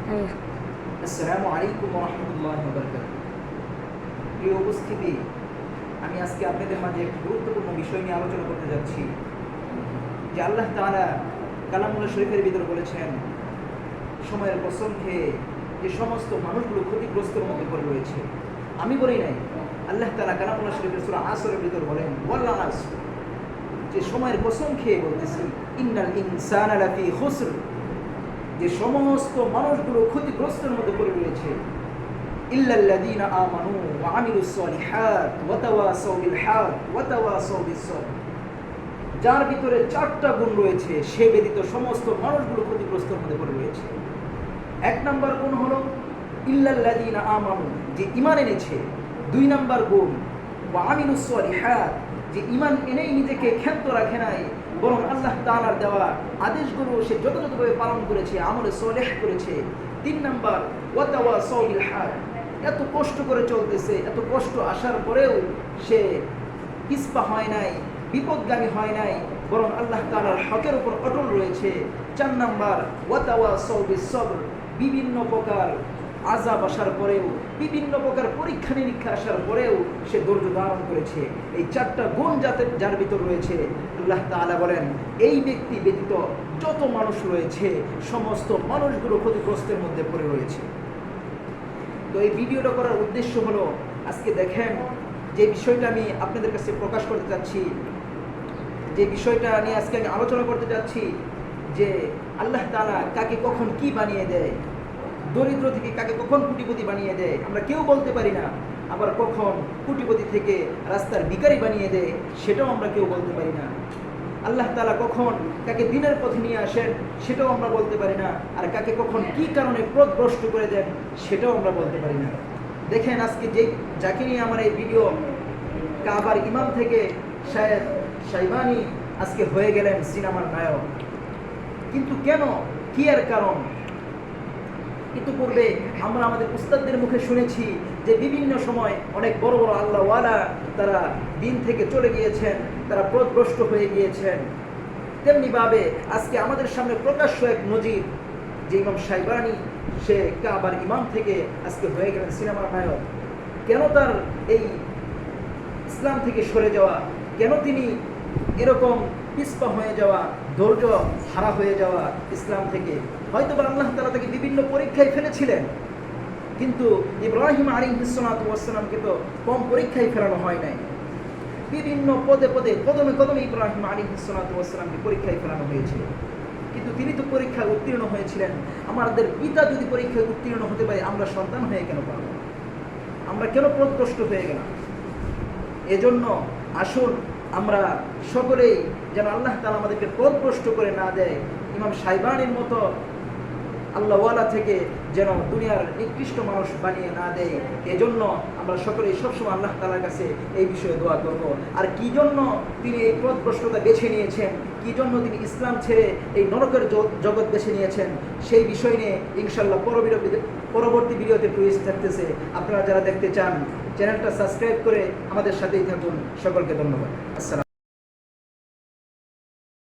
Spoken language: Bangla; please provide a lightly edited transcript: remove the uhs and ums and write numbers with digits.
আসসালামু আলাইকুম ওয়া রাহমাতুল্লাহি ওয়া বারাকাতুহু। প্রিয় উপস্থিতি, আমি আজকে আপনাদের মাঝে একটি গুরুত্বপূর্ণ বিষয় নিয়ে আলোচনা করতে যাচ্ছি যে আল্লাহ তাআলা কালামুল্লাহ শরীফের ভিতরে বলেছেন, সময়ের কসম খেয়ে যে সমস্ত মানুষগুলো ক্ষতিগ্রস্তের মধ্যে পড়ে রয়েছে। আমি বলি নাই, আল্লাহ তাআলা কালামুল্লাহ শরীফের সূরা আসরের ভিতরে বলেন ওয়াল আসর, যে সময়ের কসম খেয়ে বলতেছি, ইন্নাল ইনসানা লাফি খুসর, যে সমস্ত মানুষগুলো ক্ষতিগ্রস্তের মধ্যে পড়ে রয়েছে। ইল্লাল্লাযীনা আমানু ওয়া আমিলুস সালিহাত ওয়া তাওয়াসাউ বিল হক ওয়া তাওয়াসাউ বিস সবর, যার ভিতরে চারটা গুণ রয়েছে সে ব্যতীত সমস্ত মানুষগুলো ক্ষতিগ্রস্তের মধ্যে পড়ে রয়েছে। এক নাম্বার গুণ হলো ইল্লাল্লাযীনা আমানু, যে ঈমান এনেছে। দুই নাম্বার গুণ ওয়া আমিলুস সালিহাত, যে ঈমান এনেই নিজেকে ক্ষান্ত রাখে নাই, বরং আল্লাহ তাআলার দেওয়া আদেশগুলো সে যথাযথভাবে পালন করেছে, আমলে সলেহ করেছে। তিন নাম্বার ওয়া তাওয়াসাউ বিল হক, এত কষ্ট করে চলতেছে, এত কষ্ট আসার পরেও সে পিছপা হয় নাই, বিপদগামী হয় নাই, বরং আল্লাহ তাআলার হকের উপর অটল রয়েছে। চার নাম্বার ওয়া তাওয়াসাউ বিস সবর, বিভিন্ন প্রকার আযাব আসার পরেও, বিভিন্ন প্রকার পরীক্ষা নিরীক্ষা আসার পরেও সে ধৈর্য ধারণ করেছে। এই চারটা গুণ যার ভিতর রয়েছে, আল্লাহ তাআলা বলেন এই ব্যক্তি ব্যতীত যত মানুষ রয়েছে সমস্ত মানুষগুলো ক্ষতিগ্রস্তের মধ্যে পড়ে রয়েছে। তো এই ভিডিওটা করার উদ্দেশ্য হলো, আজকে দেখেন যে বিষয়টা আমি আপনাদের কাছে প্রকাশ করতে যাচ্ছি, যে বিষয়টা নিয়ে আজকে আমি আলোচনা করতে যাচ্ছি, যে আল্লাহ তাআলা কাকে কখন কি বানিয়ে দেয়, দরিদ্র থেকে কাকে কখন কোটিপতি বানিয়ে দেয় আমরা কেউ বলতে পারি না। আবার কখন কোটিপতি থেকে রাস্তার ভিখারি বানিয়ে দেয় সেটাও আমরা কেউ বলতে পারি না। আল্লাহ তাআলা কখন কাকে দিনের পথে নিয়ে আসেন সেটাও আমরা বলতে পারি না। আর কাকে কখন কি কারণে পথভ্রষ্ট করে দেন সেটাও আমরা বলতে পারি না। দেখেন আজকে যাকে নিয়ে আমার এই ভিডিও, কাবার ইমাম থেকে শায়েখ শাইবানি আজকে হয়ে গেলেন সিনেমার নায়ক। কিন্তু কেন, কি এর কারণ? ইতিপূর্বে আমরা আমাদের উস্তাদদের মুখে শুনেছি যে বিভিন্ন সময় অনেক বড় বড় আল্লাহওয়ালা তারা দিন থেকে চলে গিয়েছেন, তারা পথভ্রষ্ট হয়ে গিয়েছেন। তেমনিভাবে আজকে আমাদের সামনে প্রকাশ্য এক নজির, যে ইমাম শাইবানি সে কাবার ইমাম থেকে আজকে হয়ে গেলেন সিনেমার নায়ক। কেন তার এই ইসলাম থেকে সরে যাওয়া, কেন তিনি এরকম পিছপা হয়ে যাওয়া, ধৈর্য হারা হয়ে যাওয়া ইসলাম থেকে? হয়তো বা আল্লাহ তাআলা তাকে বিভিন্ন পরীক্ষায় ফেলেছিলেন, কিন্তু ইব্রাহিম আলাইহিস সালাতু ওয়াস সালামকে তো কম পরীক্ষায় ফেলানো হয় নাই। বিভিন্ন পদে পদে কদমে কদমে ইব্রাহিম আলাইহিস সালাতু ওয়াস সালামকে পরীক্ষায় ফেলানো হয়েছিল, কিন্তু তিনি তো পরীক্ষায় উত্তীর্ণ হয়েছিলেন। আমাদের পিতা যদি পরীক্ষায় উত্তীর্ণ হতে পারে, আমরা সন্তান হয়ে কেন পারব? আমরা কেন পথভ্রষ্ট হয়ে গেলাম? এজন্য আসুন আমরা সকলেই যেন আল্লাহ তাআলা আমাদেরকে পথভ্রষ্ট করে না দেয়, ইমাম শাইবানির মতো আল্লাহওয়ালা থেকে যেন দুনিয়ার নিকৃষ্ট মানুষ বানিয়ে না দেয়। এজন্য আমরা সকলেই সবসময় আল্লাহ তাআলার কাছে এই বিষয়ে দোয়া করব। আর কি জন্য তিনি এই পথভ্রষ্টতা বেছে নিয়েছেন, কি জন্য তিনি ইসলাম ছেড়ে এই নরকের জগৎ বেছে নিয়েছেন, সেই বিষয় নিয়ে ইনশাআল্লাহ পরবর্তী ভিডিওতে টুইস্ট থাকতেছে। আপনারা যারা দেখতে চান চ্যানেলটা সাবস্ক্রাইব করে আমাদের সাথেই থাকুন। সকলকে ধন্যবাদ। আসসালাম।